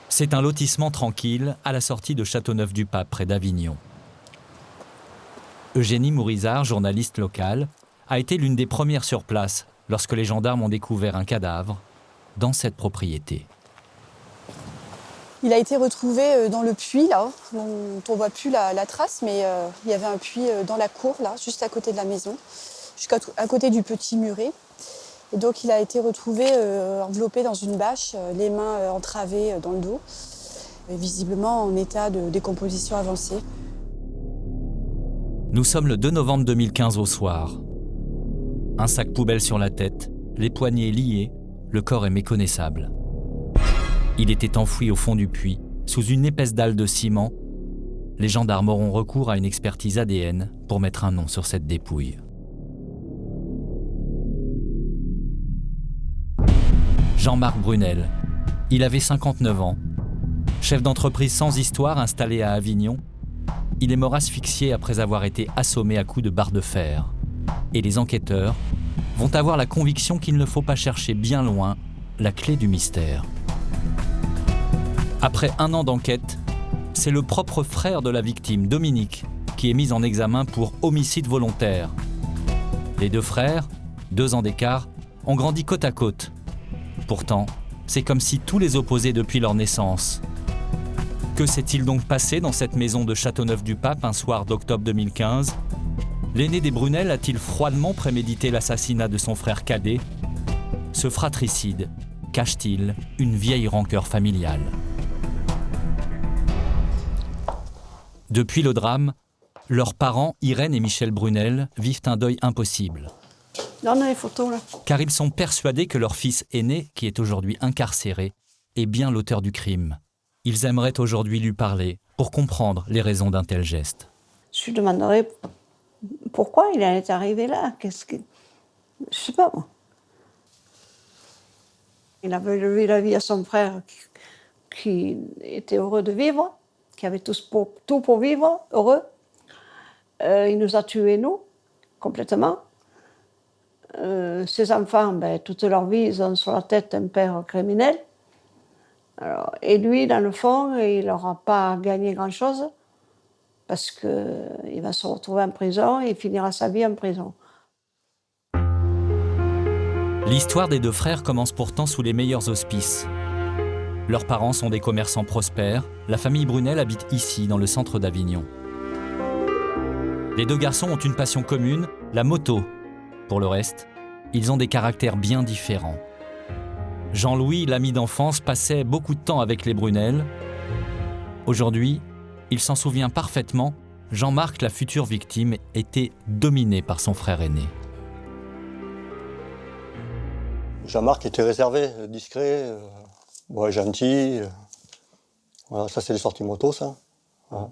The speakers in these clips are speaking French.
C'est un lotissement tranquille à la sortie de Châteauneuf-du-Pape, près d'Avignon. Eugénie Mourizard, journaliste locale, a été l'une des premières sur place lorsque les gendarmes ont découvert un cadavre dans cette propriété. Il a été retrouvé dans le puits, là, dont on ne voit plus la trace, mais il y avait un puits dans la cour, là, juste à côté de la maison, jusqu'à côté du petit muret. Et donc il a été retrouvé enveloppé dans une bâche, les mains entravées dans le dos, et visiblement en état de décomposition avancée. Nous sommes le 2 novembre 2015 au soir. Un sac poubelle sur la tête, les poignets liés, le corps est méconnaissable. Il était enfoui au fond du puits, sous une épaisse dalle de ciment. Les gendarmes auront recours à une expertise ADN pour mettre un nom sur cette dépouille. Jean-Marc Brunel, il avait 59 ans. Chef d'entreprise sans histoire installé à Avignon, il est mort asphyxié après avoir été assommé à coups de barre de fer. Et les enquêteurs vont avoir la conviction qu'il ne faut pas chercher bien loin la clé du mystère. Après 1 an d'enquête, c'est le propre frère de la victime, Dominique, qui est mis en examen pour homicide volontaire. Les 2 frères, 2 ans d'écart, ont grandi côte à côte. Pourtant, c'est comme si tout les opposait depuis leur naissance. Que s'est-il donc passé dans cette maison de Châteauneuf-du-Pape un soir d'octobre 2015 ? L'aîné des Brunel a-t-il froidement prémédité l'assassinat de son frère cadet ? Ce fratricide cache-t-il une vieille rancœur familiale ? Depuis le drame, leurs parents, Irène et Michel Brunel, vivent un deuil impossible. Là, on a les photos, là. Car ils sont persuadés que leur fils aîné, qui est aujourd'hui incarcéré, est bien l'auteur du crime. Ils aimeraient aujourd'hui lui parler pour comprendre les raisons d'un tel geste. Je lui demanderais pourquoi il en est arrivé là. Je sais pas, moi. Il avait levé la vie à son frère qui était heureux de vivre, qui avait tout pour vivre, heureux. Il nous a tués, nous, complètement. Ses enfants, toute leur vie, ils ont sur la tête un père criminel. Alors, et lui, dans le fond, il n'aura pas gagné grand-chose parce qu'il va se retrouver en prison et il finira sa vie en prison. L'histoire des 2 frères commence pourtant sous les meilleurs auspices. Leurs parents sont des commerçants prospères. La famille Brunel habite ici, dans le centre d'Avignon. Les 2 garçons ont une passion commune, la moto. Pour le reste, ils ont des caractères bien différents. Jean-Louis, l'ami d'enfance, passait beaucoup de temps avec les Brunel. Aujourd'hui, il s'en souvient parfaitement, Jean-Marc, la future victime, était dominé par son frère aîné. Jean-Marc était réservé, discret, gentil. Voilà, ça, c'est les sorties moto, ça. Voilà.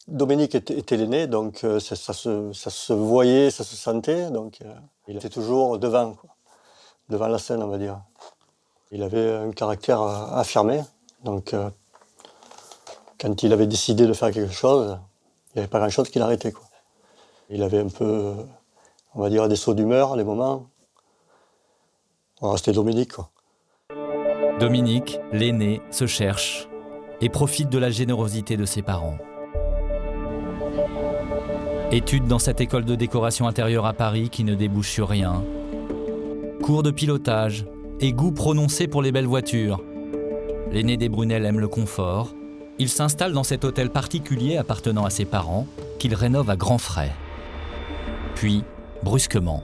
Dominique était l'aîné, donc ça se voyait, ça se sentait. Donc, il était toujours devant la scène, on va dire. Il avait un caractère affirmé. Donc, quand il avait décidé de faire quelque chose, il n'y avait pas grand-chose qui l'arrêtait, quoi. Il avait un peu, on va dire, des sauts d'humeur, les moments. Voilà, c'était Dominique, quoi. Dominique, l'aîné, se cherche et profite de la générosité de ses parents. Études dans cette école de décoration intérieure à Paris qui ne débouche sur rien. Cours de pilotage et goût prononcé pour les belles voitures. L'aîné des Brunel aime le confort. Il s'installe dans cet hôtel particulier appartenant à ses parents qu'il rénove à grands frais. Puis, brusquement,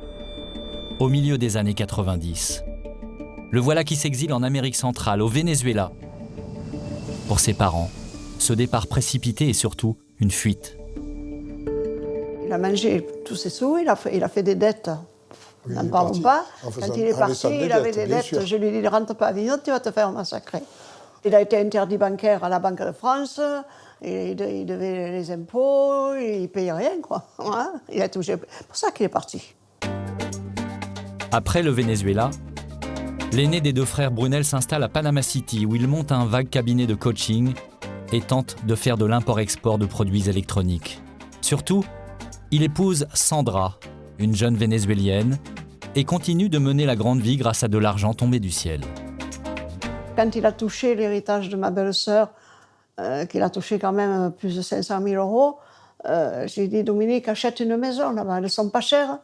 au milieu des années 90, le voilà qui s'exile en Amérique centrale, au Venezuela. Pour ses parents, ce départ précipité est surtout une fuite. Il a mangé tous ses sous, il a fait des dettes. Oui, n'en parlons pas. Quand il est parti, il avait des dettes. Sûr. Je lui ai dit, ne rentre pas à Avignon, tu vas te faire massacrer. Il a été interdit bancaire à la Banque de France, il devait les impôts, il ne payait rien, quoi. Hein, il a touché. C'est pour ça qu'il est parti. Après le Venezuela, l'aîné des 2 frères Brunel s'installe à Panama City où il monte un vague cabinet de coaching et tente de faire de l'import-export de produits électroniques. Surtout, il épouse Sandra, une jeune vénézuélienne, et continue de mener la grande vie grâce à de l'argent tombé du ciel. quand il a touché l'héritage de ma belle-sœur, qu'il a touché quand même plus de 500 000 euros, j'ai dit, Dominique, achète une maison là-bas, elles ne sont pas chères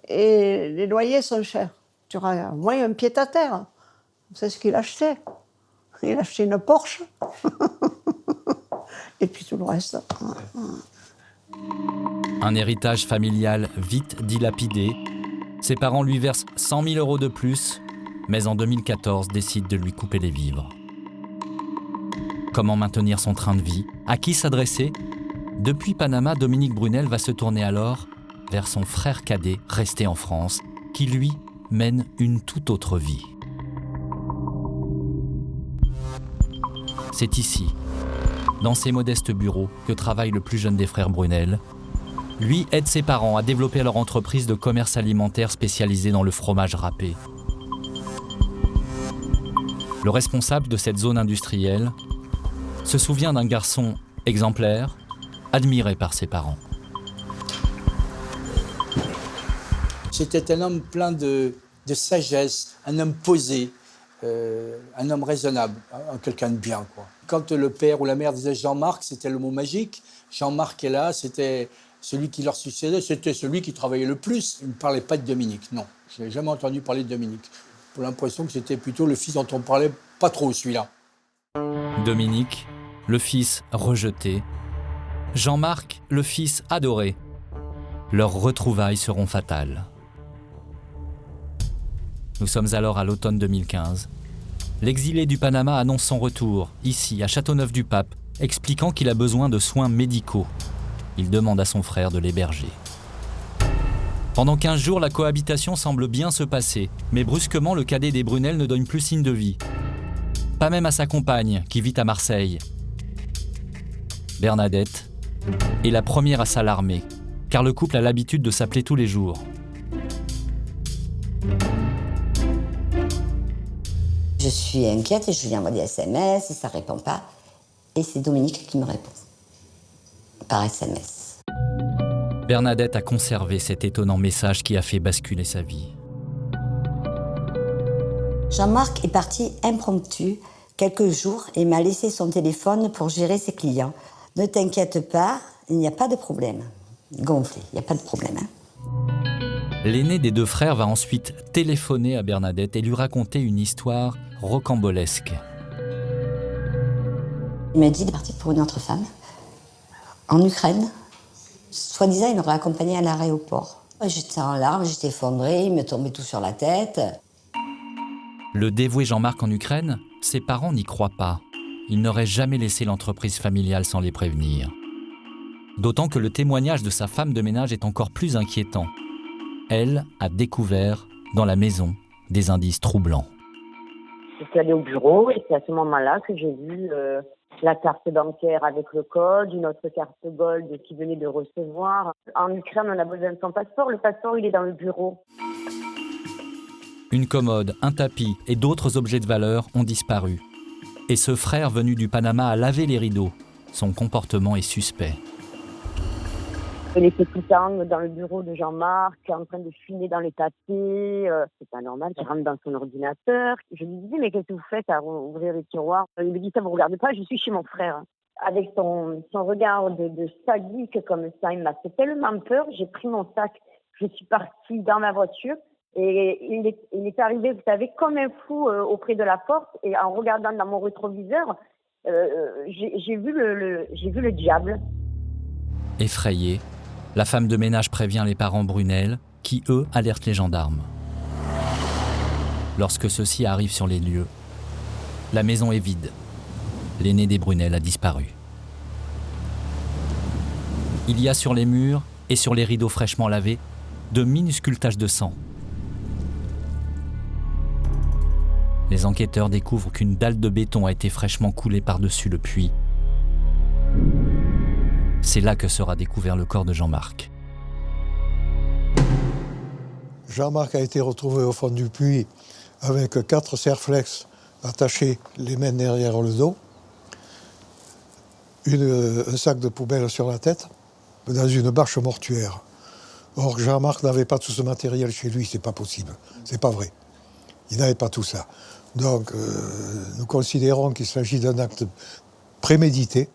et les loyers sont chers. Tu auras au moins un pied-à-terre. C'est ce qu'il achetait. Il achetait une Porsche et puis tout le reste. Un héritage familial vite dilapidé. Ses parents lui versent 100 000 euros de plus, mais en 2014 décident de lui couper les vivres. Comment maintenir son train de vie? À qui s'adresser? Depuis Panama, Dominique Brunel va se tourner alors vers son frère cadet resté en France, qui lui mène une toute autre vie. C'est ici, dans ces modestes bureaux, que travaille le plus jeune des frères Brunel. Lui aide ses parents à développer leur entreprise de commerce alimentaire spécialisée dans le fromage râpé. Le responsable de cette zone industrielle se souvient d'un garçon exemplaire, admiré par ses parents. C'était un homme plein de sagesse, un homme posé, un homme raisonnable, quelqu'un de bien, quoi. Quand le père ou la mère disait Jean-Marc, c'était le mot magique. Jean-Marc est là, c'était celui qui leur succédait, c'était celui qui travaillait le plus. Il ne parlait pas de Dominique, non. Je n'ai jamais entendu parler de Dominique. J'ai l'impression que c'était plutôt le fils dont on parlait pas trop, celui-là. Dominique, le fils rejeté. Jean-Marc, le fils adoré. Leurs retrouvailles seront fatales. Nous sommes alors à l'automne 2015. L'exilé du Panama annonce son retour, ici, à Châteauneuf-du-Pape, expliquant qu'il a besoin de soins médicaux. Il demande à son frère de l'héberger. Pendant 15 jours, la cohabitation semble bien se passer, mais brusquement, le cadet des Brunel ne donne plus signe de vie. Pas même à sa compagne, qui vit à Marseille. Bernadette est la première à s'alarmer, car le couple a l'habitude de s'appeler tous les jours. Je suis inquiète et je lui envoie des SMS et ça ne répond pas. Et c'est Dominique qui me répond, par SMS. Bernadette a conservé cet étonnant message qui a fait basculer sa vie. Jean-Marc est parti impromptu quelques jours et m'a laissé son téléphone pour gérer ses clients. Ne t'inquiète pas, il n'y a pas de problème. Gonflé, il n'y a pas de problème. L'aîné des deux frères va ensuite téléphoner à Bernadette et lui raconter une histoire rocambolesque. Il m'a dit de partir pour une autre femme, en Ukraine. Soi-disant, il m'aurait accompagné à l'aéroport. J'étais en larmes, j'étais effondrée, il me tombait tout sur la tête. Le dévoué Jean-Marc en Ukraine, ses parents n'y croient pas. Ils n'auraient jamais laissé l'entreprise familiale sans les prévenir. D'autant que le témoignage de sa femme de ménage est encore plus inquiétant. Elle a découvert, dans la maison, des indices troublants. Je suis allée au bureau et c'est à ce moment-là que j'ai vu la carte bancaire avec le code, une autre carte Gold qui venait de recevoir. En Ukraine, on a besoin de son passeport. Le passeport, il est dans le bureau. Une commode, un tapis et d'autres objets de valeur ont disparu. Et ce frère venu du Panama a lavé les rideaux. Son comportement est suspect. Il était tout le temps dans le bureau de Jean-Marc, en train de fumer dans les tapis. C'est pas normal qu'il rentre dans son ordinateur. Je lui disais, mais qu'est-ce que vous faites à ouvrir les tiroirs? Il me dit, ça vous regarde pas, je suis chez mon frère. Avec son regard de sadique comme ça, il m'a fait tellement peur. J'ai pris mon sac, je suis partie dans ma voiture. Et il est arrivé, vous savez, comme un fou auprès de la porte. Et en regardant dans mon rétroviseur, j'ai vu le diable. Effrayée, la femme de ménage prévient les parents Brunel, qui, eux, alertent les gendarmes. Lorsque ceux-ci arrivent sur les lieux, la maison est vide. L'aîné des Brunel a disparu. Il y a sur les murs et sur les rideaux fraîchement lavés de minuscules taches de sang. Les enquêteurs découvrent qu'une dalle de béton a été fraîchement coulée par-dessus le puits. C'est là que sera découvert le corps de Jean-Marc. Jean-Marc a été retrouvé au fond du puits avec 4 serflex attachés les mains derrière le dos, un sac de poubelle sur la tête, dans une bâche mortuaire. Or, Jean-Marc n'avait pas tout ce matériel chez lui, c'est pas possible, c'est pas vrai. Il n'avait pas tout ça. Donc, nous considérons qu'il s'agit d'un acte prémédité.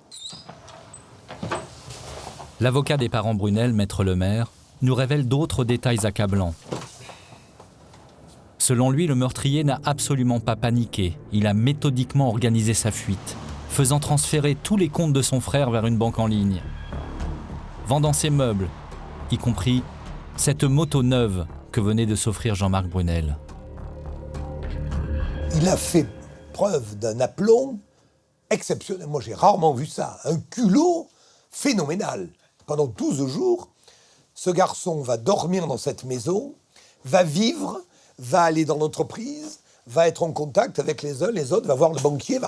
L'avocat des parents Brunel, Maître Lemaire, nous révèle d'autres détails accablants. Selon lui, le meurtrier n'a absolument pas paniqué. Il a méthodiquement organisé sa fuite, faisant transférer tous les comptes de son frère vers une banque en ligne. Vendant ses meubles, y compris cette moto neuve que venait de s'offrir Jean-Marc Brunel. Il a fait preuve d'un aplomb exceptionnel. Moi, j'ai rarement vu ça. Un culot phénoménal. Pendant 12 jours, ce garçon va dormir dans cette maison, va vivre, va aller dans l'entreprise, va être en contact avec les uns, les autres, va voir le banquier,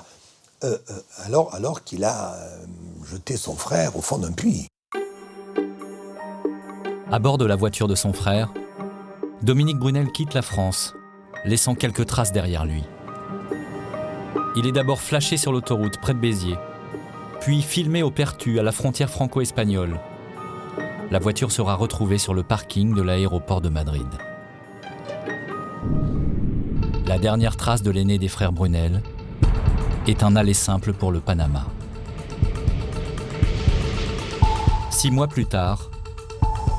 alors qu'il a jeté son frère au fond d'un puits. À bord de la voiture de son frère, Dominique Brunel quitte la France, laissant quelques traces derrière lui. Il est d'abord flashé sur l'autoroute près de Béziers, puis filmé au Pertu, à la frontière franco-espagnole. La voiture sera retrouvée sur le parking de l'aéroport de Madrid. La dernière trace de l'aîné des frères Brunel est un aller simple pour le Panama. 6 mois plus tard,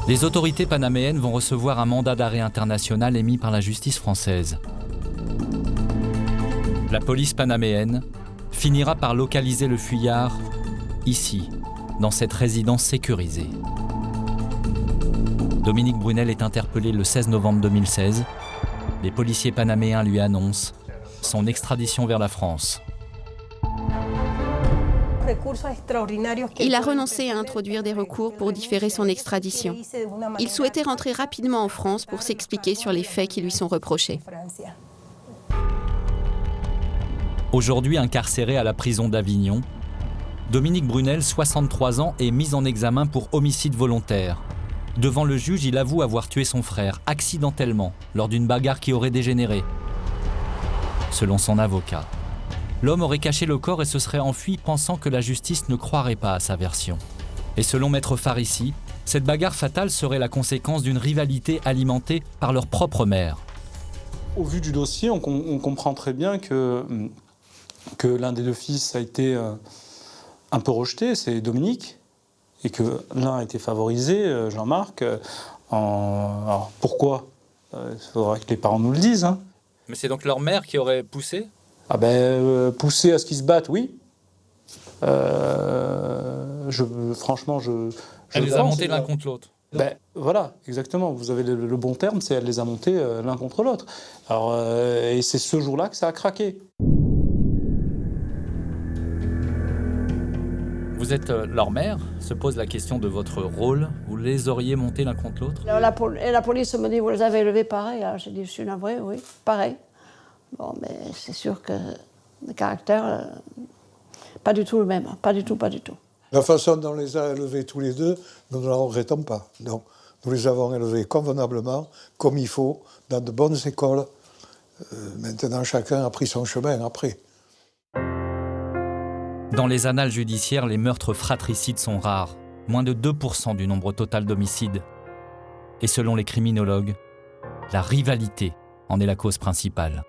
les autorités panaméennes vont recevoir un mandat d'arrêt international émis par la justice française. La police panaméenne finira par localiser le fuyard ici, dans cette résidence sécurisée. Dominique Brunel est interpellé le 16 novembre 2016. Les policiers panaméens lui annoncent son extradition vers la France. Il a renoncé à introduire des recours pour différer son extradition. Il souhaitait rentrer rapidement en France pour s'expliquer sur les faits qui lui sont reprochés. Aujourd'hui incarcéré à la prison d'Avignon, Dominique Brunel, 63 ans, est mis en examen pour homicide volontaire. Devant le juge, il avoue avoir tué son frère accidentellement lors d'une bagarre qui aurait dégénéré. Selon son avocat, l'homme aurait caché le corps et se serait enfui pensant que la justice ne croirait pas à sa version. Et selon Maître Farissi, cette bagarre fatale serait la conséquence d'une rivalité alimentée par leur propre mère. Au vu du dossier, on comprend très bien que l'un des deux fils a été un peu rejeté, c'est Dominique, et que l'un a été favorisé, Jean-Marc. Alors pourquoi ? Il faudrait que les parents nous le disent. Hein. Mais c'est donc leur mère qui aurait poussé ? Ah ben, pousser à ce qu'ils se battent, oui. Franchement, Elle les a montés l'un contre l'autre. Ben, voilà, exactement. Vous avez le bon terme, c'est elle les a montés l'un contre l'autre. Alors, et c'est ce jour-là que ça a craqué. Vous êtes leur mère, se pose la question de votre rôle. Vous les auriez montés l'un contre l'autre ? La police me dit, vous les avez élevés pareil. Alors j'ai dit, je suis navré, oui, pareil. Bon, mais c'est sûr que le caractère, pas du tout le même, pas du tout. La façon dont on les a élevés tous les deux, nous ne la regrettons pas. Donc, nous les avons élevés convenablement, comme il faut, dans de bonnes écoles. Maintenant, chacun a pris son chemin après. Dans les annales judiciaires, les meurtres fratricides sont rares, moins de 2% du nombre total d'homicides. Et selon les criminologues, la rivalité en est la cause principale.